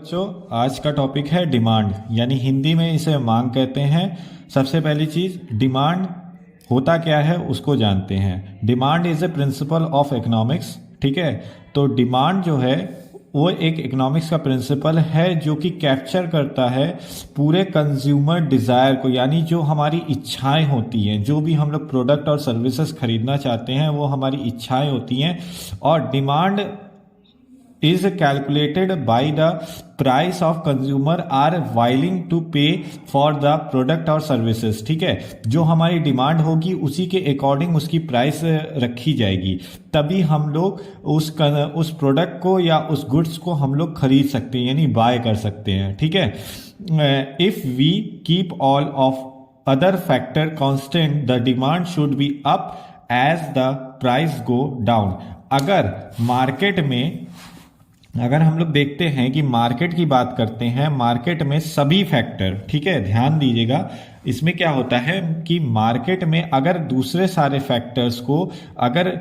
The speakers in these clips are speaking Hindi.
बच्चों, आज का टॉपिक है डिमांड, यानी हिंदी में इसे मांग कहते हैं। सबसे पहली चीज, डिमांड होता क्या है उसको जानते हैं। Demand is a principle of economics. ठीक है, तो डिमांड जो है वो एक इकोनॉमिक्स का प्रिंसिपल है जो कि कैप्चर करता है पूरे कंज्यूमर डिजायर को, यानी जो हमारी इच्छाएं होती हैं, जो भी हम लोग प्रोडक्ट और सर्विसेज खरीदना चाहते हैं वो हमारी इच्छाएं होती हैं। और demand is calculated by the price of consumer are willing to pay for the product और services। ठीक है, जो हमारी डिमांड होगी उसी के अकॉर्डिंग उसकी प्राइस रखी जाएगी, तभी हम लोग उस प्रोडक्ट को या उस गुड्स को हम लोग खरीद सकते हैं, यानी बाय कर सकते हैं। ठीक है, if we keep all of other factor constant the demand should be up as the price go down. अगर मार्केट में, अगर हम लोग देखते हैं कि मार्केट की बात करते हैं, मार्केट में सभी फैक्टर, ठीक है ध्यान दीजिएगा, इसमें क्या होता है कि मार्केट में अगर दूसरे सारे फैक्टर्स को, अगर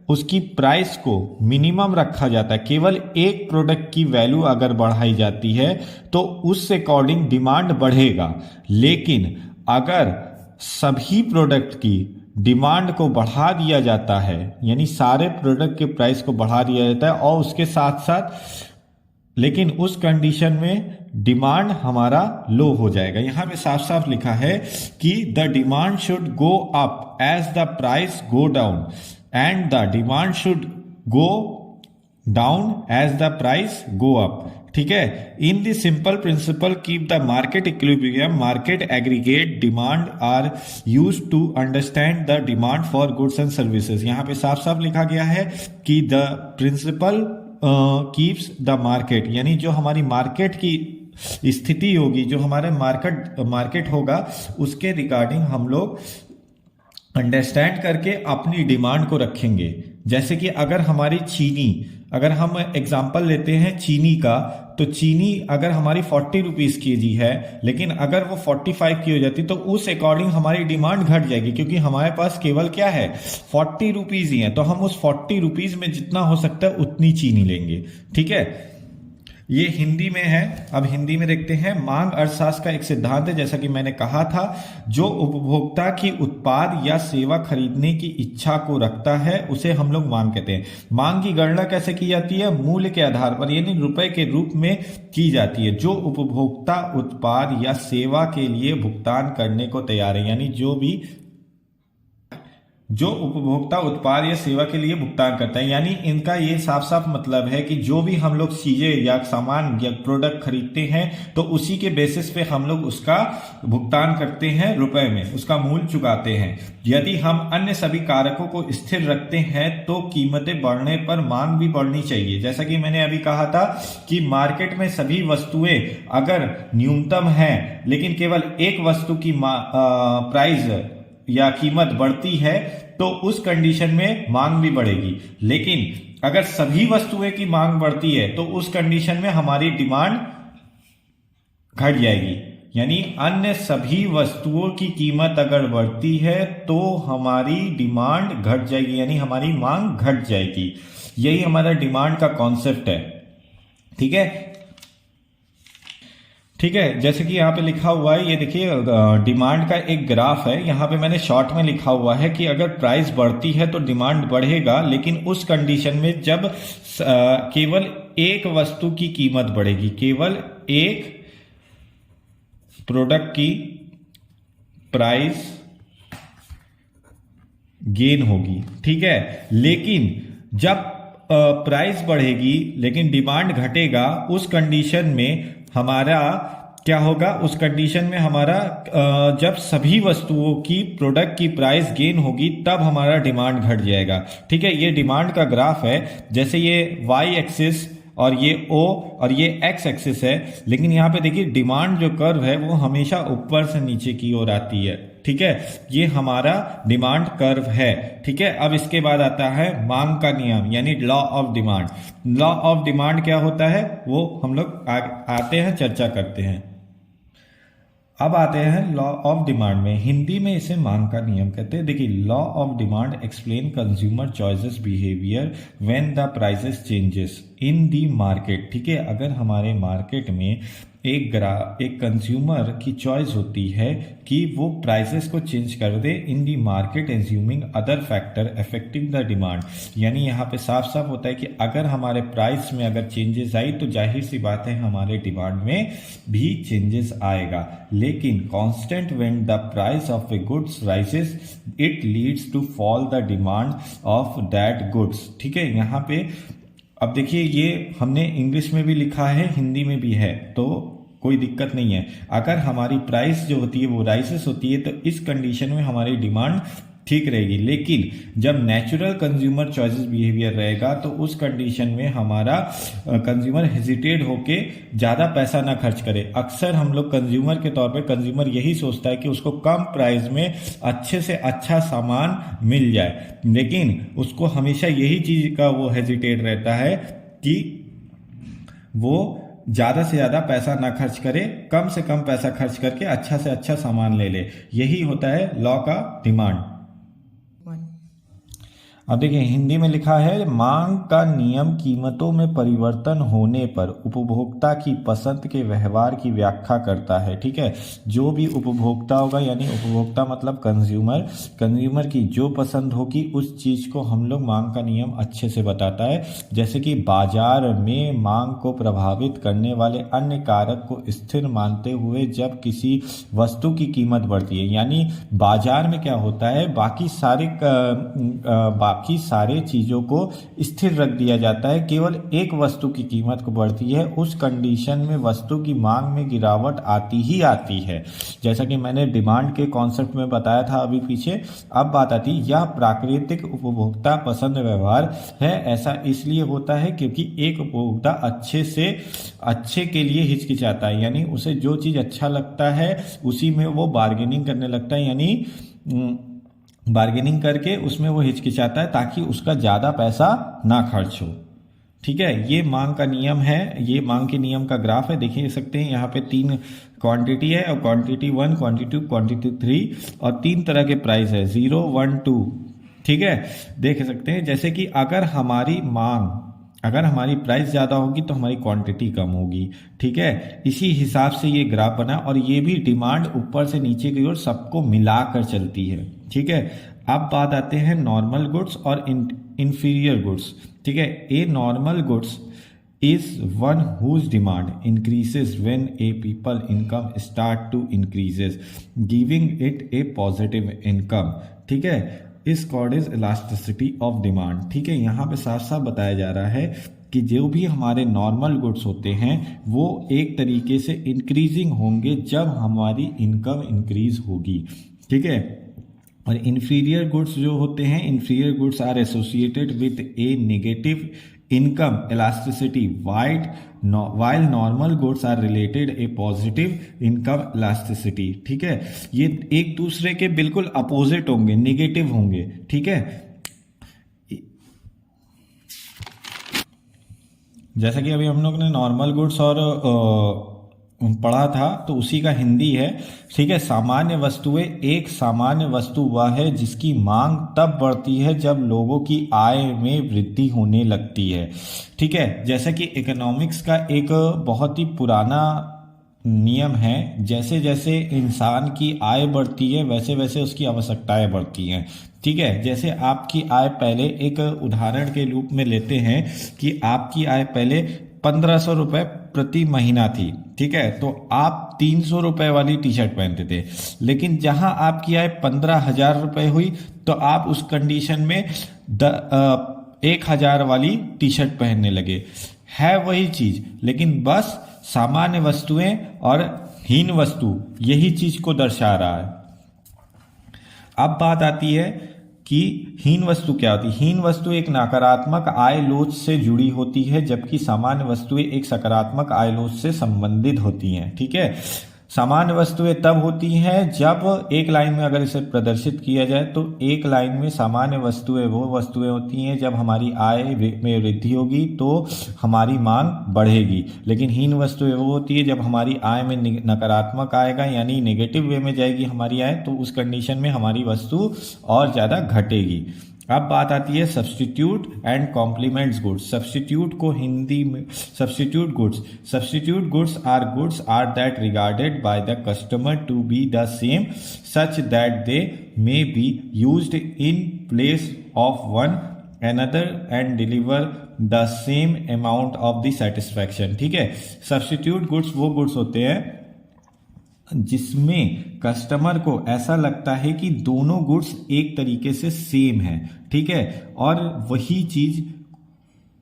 उसकी प्राइस को मिनिमम रखा जाता है, केवल एक प्रोडक्ट की वैल्यू अगर बढ़ाई जाती है तो उस अकॉर्डिंग डिमांड बढ़ेगा। लेकिन अगर सभी प्रोडक्ट की डिमांड को बढ़ा दिया जाता है, यानी सारे प्रोडक्ट के प्राइस को बढ़ा दिया जाता है और उसके साथ साथ, लेकिन उस कंडीशन में डिमांड हमारा लो हो जाएगा। यहां पे साफ साफ लिखा है कि the demand should go up as the price go down and the demand should go down as the price go up. ठीक है, in the simple principle keep the market equilibrium, market aggregate demand are use to understand the demand for goods and services. यहां पे साफ साफ लिखा गया है कि the principle keeps the market, यानी जो हमारी मार्केट की स्थिति होगी, जो हमारे मार्केट होगा, उसके रिगार्डिंग हम लोग अंडरस्टैंड करके अपनी डिमांड को रखेंगे। जैसे कि अगर हमारी चीनी, अगर हम एग्जांपल लेते हैं चीनी का, तो चीनी अगर हमारी 40 रुपीज केजी है, लेकिन अगर वो 45 की हो जाती तो उस अकॉर्डिंग हमारी डिमांड घट जाएगी, क्योंकि हमारे पास केवल क्या है 40 रुपीज ही है, तो हम उस 40 रुपीज में जितना हो सकता है उतनी चीनी लेंगे। ठीक है, ये हिंदी में है। अब हिंदी में देखते हैं। मांग अर्थशास्त्र का एक सिद्धांत है, जैसा कि मैंने कहा था, जो उपभोक्ता की उत्पाद या सेवा खरीदने की इच्छा को रखता है उसे हम लोग मांग कहते हैं। मांग की गणना कैसे की जाती है? मूल्य के आधार पर, यानी रुपए के रूप में की जाती है। जो उपभोक्ता उत्पाद या सेवा के लिए भुगतान करने को तैयार है, यानी जो उपभोक्ता उत्पाद या सेवा के लिए भुगतान करता है, यानी इनका ये साफ साफ मतलब है कि जो भी हम लोग चीजें या सामान या प्रोडक्ट खरीदते हैं तो उसी के बेसिस पे हम लोग उसका भुगतान करते हैं, रुपए में उसका मूल्य चुकाते हैं। यदि हम अन्य सभी कारकों को स्थिर रखते हैं तो कीमतें बढ़ने पर मांग भी बढ़नी चाहिए। जैसा कि मैंने अभी कहा था कि मार्केट में सभी वस्तुएं अगर न्यूनतम है, लेकिन केवल एक वस्तु की प्राइस या कीमत बढ़ती है तो उस कंडीशन में मांग भी बढ़ेगी। लेकिन अगर सभी वस्तुएं की मांग बढ़ती है तो उस कंडीशन में हमारी डिमांड घट जाएगी, यानी अन्य सभी वस्तुओं की कीमत अगर बढ़ती है तो हमारी डिमांड घट जाएगी, यानी हमारी मांग घट जाएगी। यही हमारा डिमांड का कॉन्सेप्ट है। ठीक है, ठीक है, जैसे कि यहाँ पे लिखा हुआ है, ये देखिए डिमांड का एक ग्राफ है। यहाँ पे मैंने शॉर्ट में लिखा हुआ है कि अगर प्राइस बढ़ती है तो डिमांड बढ़ेगा, लेकिन उस कंडीशन में जब केवल एक वस्तु की कीमत बढ़ेगी, केवल एक प्रोडक्ट की प्राइस गेन होगी। ठीक है, लेकिन जब प्राइस बढ़ेगी लेकिन डिमांड घटेगा, उस कंडीशन में हमारा क्या होगा? उस कंडीशन में हमारा जब सभी वस्तुओं की प्रोडक्ट की प्राइस गेन होगी तब हमारा डिमांड घट जाएगा। ठीक है, ये डिमांड का ग्राफ है। जैसे ये वाई एक्सिस और ये ओ और ये एक्स एक्सिस है, लेकिन यहाँ पे देखिए डिमांड जो कर्व है वो हमेशा ऊपर से नीचे की ओर आती है। ठीक है, ये हमारा डिमांड कर्व है। ठीक है, अब इसके बाद आता है मांग का नियम, यानी law of demand. Law of demand क्या होता है वो हम लोग आते हैं, चर्चा करते हैं। अब आते हैं लॉ ऑफ डिमांड में। हिंदी में इसे मांग का नियम कहते हैं। देखिए, law of demand explain consumer choices behaviour when the prices changes in the market. ठीक है, अगर हमारे मार्केट में एक कंज्यूमर की चॉइस होती है कि वो प्राइसेस को चेंज कर दे in the market assuming other factor affecting the demand. यानी यहाँ पे साफ साफ होता है कि अगर हमारे प्राइस में अगर चेंजेस आई तो जाहिर सी बात है हमारे डिमांड में भी चेंजेस आएगा। लेकिन constant when the price of a goods rises it leads to fall the demand of that goods. ठीक है, यहाँ पे अब देखिए, ये हमने इंग्लिश में भी लिखा है, हिंदी में भी है, तो कोई दिक्कत नहीं है। अगर हमारी प्राइस जो होती है वो राइसेस होती है तो इस कंडीशन में हमारी डिमांड ठीक रहेगी। लेकिन जब नेचुरल कंज्यूमर चॉइसेस बिहेवियर रहेगा तो उस कंडीशन में हमारा कंज्यूमर हेजिटेट होके ज़्यादा पैसा ना खर्च करे। अक्सर हम लोग कंज्यूमर के तौर पे कंज्यूमर यही सोचता है कि उसको कम प्राइस में अच्छे से अच्छा सामान मिल जाए, लेकिन उसको हमेशा यही चीज़ का वो हेजिटेट रहता है कि वो ज़्यादा से ज़्यादा पैसा ना खर्च करे, कम से कम पैसा खर्च करके अच्छा से अच्छा सामान ले ले। यही होता है लॉ का डिमांड। अब देखिए, हिंदी में लिखा है मांग का नियम कीमतों में परिवर्तन होने पर उपभोक्ता की पसंद के व्यवहार की व्याख्या करता है। ठीक है, जो भी उपभोक्ता होगा, यानी उपभोक्ता मतलब कंज्यूमर की जो पसंद होगी उस चीज को हम लोग मांग का नियम अच्छे से बताता है। जैसे कि बाजार में मांग को प्रभावित करने वाले अन्य कारक को स्थिर मानते हुए जब किसी वस्तु की कीमत बढ़ती है, यानी बाजार में क्या होता है, बाकी सारे चीजों को स्थिर रख दिया जाता है, केवल एक वस्तु की कीमत को बढ़ती है, उस कंडीशन में वस्तु की मांग में गिरावट आती ही आती है। जैसा कि मैंने डिमांड के कॉन्सेप्ट में बताया था अभी पीछे। अब बात आती है, यह प्राकृतिक उपभोक्ता पसंद व्यवहार है। ऐसा इसलिए होता है क्योंकि एक उपभोक्ता अच्छे के लिए हिचकिचाता है, यानी उसे जो चीज अच्छा लगता है उसी में वो बार्गेनिंग करने लगता है, यानी बार्गेनिंग करके उसमें वो हिचकिचाता है ताकि उसका ज़्यादा पैसा ना खर्च हो। ठीक है, ये मांग का नियम है, ये मांग के नियम का ग्राफ है। देखिए सकते हैं यहाँ पे 3 क्वांटिटी है, और क्वांटिटी 1, क्वांटिटी 2, क्वांटिटी 3, और 3 तरह के प्राइस है, 0, 1, 2। ठीक है, देख सकते हैं जैसे कि अगर हमारी प्राइस ज़्यादा होगी तो हमारी क्वांटिटी कम होगी। ठीक है, इसी हिसाब से ये ग्राफ बना, और ये भी डिमांड ऊपर से नीचे की ओर सबको मिलाकर चलती है। ठीक है, अब बात आते हैं नॉर्मल गुड्स और इंफीरियर गुड्स। ठीक है, a normal goods is one whose demand increases when a people income start to increases giving it a positive income. ठीक है, is called is elasticity of demand. ठीक है, यहाँ पे साफ साफ बताया जा रहा है कि जो भी हमारे नॉर्मल गुड्स होते हैं वो एक तरीके से इंक्रीजिंग होंगे जब हमारी इनकम इंक्रीज होगी। ठीक है, और इन्फीरियर गुड्स जो होते हैं, inferior goods are associated with a negative income elasticity while normal goods are related a positive income elasticity. ठीक है, ये एक दूसरे के बिल्कुल अपोजिट होंगे, नेगेटिव होंगे। ठीक है, जैसा कि अभी हम लोग ने नॉर्मल गुड्स और पढ़ा था तो उसी का हिंदी है। ठीक है, सामान्य वस्तुएं, एक सामान्य वस्तु वह है जिसकी मांग तब बढ़ती है जब लोगों की आय में वृद्धि होने लगती है। ठीक है, जैसा कि इकोनॉमिक्स का एक बहुत ही पुराना नियम है, जैसे जैसे इंसान की आय बढ़ती है वैसे वैसे उसकी आवश्यकताएं बढ़ती हैं। ठीक है, जैसे आपकी आय पहले, एक उदाहरण के रूप में लेते हैं कि आपकी आय पहले 1500 रुपए प्रति महीना थी। ठीक है, तो आप 300 रुपए वाली टी शर्ट पहनते थे, लेकिन जहां आपकी आय 15,000 रुपए हुई तो आप उस कंडीशन में 1,000 वाली टी शर्ट पहनने लगे। है वही चीज, लेकिन बस सामान्य वस्तुएं और हीन वस्तु यही चीज को दर्शा रहा है। अब बात आती है कि हीन वस्तु क्या होती है। हीन वस्तु एक नकारात्मक आय लोच से जुड़ी होती है, जबकि सामान्य वस्तुएं एक सकारात्मक आय लोच से संबंधित होती हैं। ठीक है, सामान्य वस्तुएं तब होती हैं जब एक लाइन में अगर इसे प्रदर्शित किया जाए तो एक लाइन में सामान्य वस्तुएं वो वस्तुएं होती हैं जब हमारी आय में वृद्धि होगी तो हमारी मांग बढ़ेगी, लेकिन हीन वस्तुएं वो होती है जब हमारी आय में नकारात्मक आएगा यानी नेगेटिव वे में जाएगी हमारी आय, तो उस कंडीशन में हमारी वस्तु और ज़्यादा घटेगी। अब बात आती है substitute and complements goods. Substitute को हिंदी में substitute goods are that regarded by the customer to be the same such that they may be used in place of one another and deliver the same amount of the satisfaction. ठीक है, सब्स्टिट्यूट गुड्स वो गुड्स होते हैं जिसमें कस्टमर को ऐसा लगता है कि दोनों गुड्स एक तरीके से सेम है, ठीक है, और वही चीज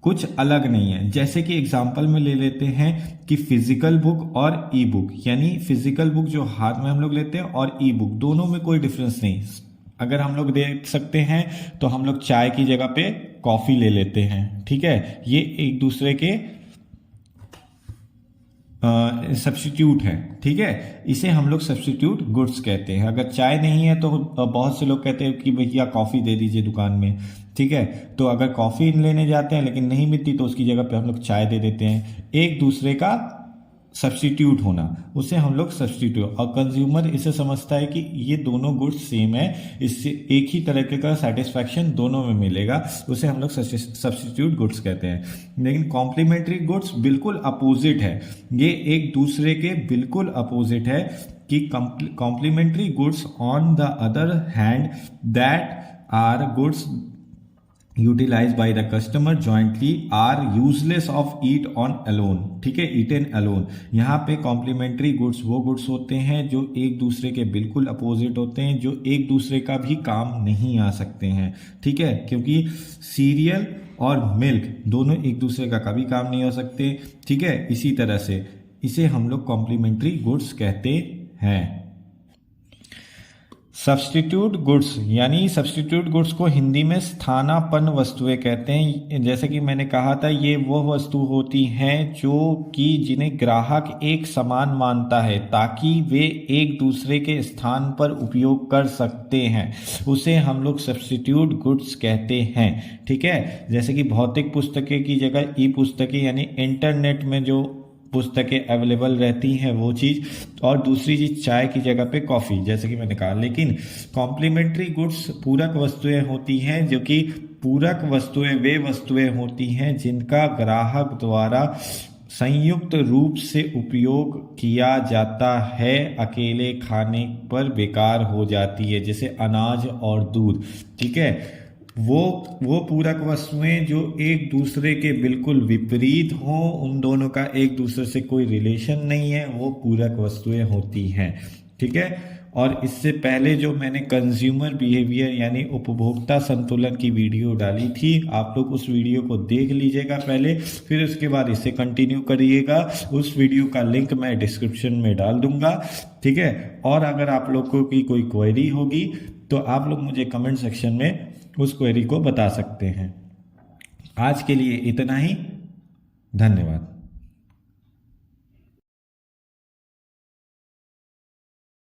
कुछ अलग नहीं है। जैसे कि एग्जांपल में ले लेते हैं कि फिजिकल बुक और ई बुक, यानी फिजिकल बुक जो हाथ में हम लोग लेते हैं और ई बुक दोनों में कोई डिफरेंस नहीं। अगर हम लोग देख सकते हैं तो हम लोग चाय की जगह पे कॉफी ले लेते हैं, ठीक है, ये एक दूसरे के सब्स्टिट्यूट है, ठीक है, इसे हम लोग सब्स्टिट्यूट गुड्स कहते हैं। अगर चाय नहीं है तो बहुत से लोग कहते हैं कि भैया कॉफ़ी दे दीजिए दुकान में, ठीक है, तो अगर कॉफ़ी लेने जाते हैं लेकिन नहीं मिलती तो उसकी जगह पे हम लोग चाय दे देते हैं। एक दूसरे का सब्स्टिट्यूट होना, उसे हम लोग सब्स्टिट्यूट, और कंज्यूमर इसे समझता है कि ये दोनों गुड्स सेम है, इससे एक ही तरह का सेटिस्फैक्शन दोनों में मिलेगा, उसे हम लोग सब्स्टिट्यूट गुड्स कहते हैं। लेकिन कॉम्प्लीमेंट्री गुड्स बिल्कुल अपोजिट है, ये एक दूसरे के बिल्कुल अपोजिट है कि complementary goods on the other hand that are goods utilized by the customer jointly are useless of eat on alone, ठीक है, eaten alone। यहाँ पे कॉम्प्लीमेंट्री गुड्स वो गुड्स होते हैं जो एक दूसरे के बिल्कुल अपोजिट होते हैं, जो एक दूसरे का भी काम नहीं आ सकते हैं, ठीक है, क्योंकि सीरियल और मिल्क दोनों एक दूसरे का कभी काम नहीं हो सकते, ठीक है, इसी तरह से इसे हम लोग कॉम्प्लीमेंट्री गुड्स कहते हैं। सब्स्टिट्यूट गुड्स, यानी सब्स्टिट्यूट गुड्स को हिंदी में स्थानापन्न वस्तुएं कहते हैं। जैसे कि मैंने कहा था, ये वो वस्तु होती हैं जो कि जिन्हें ग्राहक एक समान मानता है ताकि वे एक दूसरे के स्थान पर उपयोग कर सकते हैं, उसे हम लोग सब्स्टिट्यूट गुड्स कहते हैं, ठीक है। जैसे कि भौतिक पुस्तकें की जगह ई पुस्तकें, यानी इंटरनेट में जो पुस्तकें अवेलेबल रहती हैं वो चीज़, और दूसरी चीज़ चाय की जगह पे कॉफ़ी, जैसे कि मैंने कहा। लेकिन कॉम्प्लीमेंट्री गुड्स पूरक वस्तुएं होती हैं, जो कि पूरक वस्तुएं वे वस्तुएं होती हैं जिनका ग्राहक द्वारा संयुक्त रूप से उपयोग किया जाता है, अकेले खाने पर बेकार हो जाती है, जैसे अनाज और दूध, ठीक है। वो पूरक वस्तुएं जो एक दूसरे के बिल्कुल विपरीत हों, उन दोनों का एक दूसरे से कोई रिलेशन नहीं है, वो पूरक वस्तुएं होती हैं, ठीक है। और इससे पहले जो मैंने कंज्यूमर बिहेवियर यानी उपभोक्ता संतुलन की वीडियो डाली थी, आप लोग उस वीडियो को देख लीजिएगा पहले, फिर उसके बाद इसे कंटिन्यू करिएगा। उस वीडियो का लिंक मैं डिस्क्रिप्शन में डाल दूंगा, ठीक है। और अगर आप लोगों की कोई क्वेरी होगी तो आप लोग मुझे कमेंट सेक्शन में उस क्वेरी को बता सकते हैं। आज के लिए इतना ही, धन्यवाद।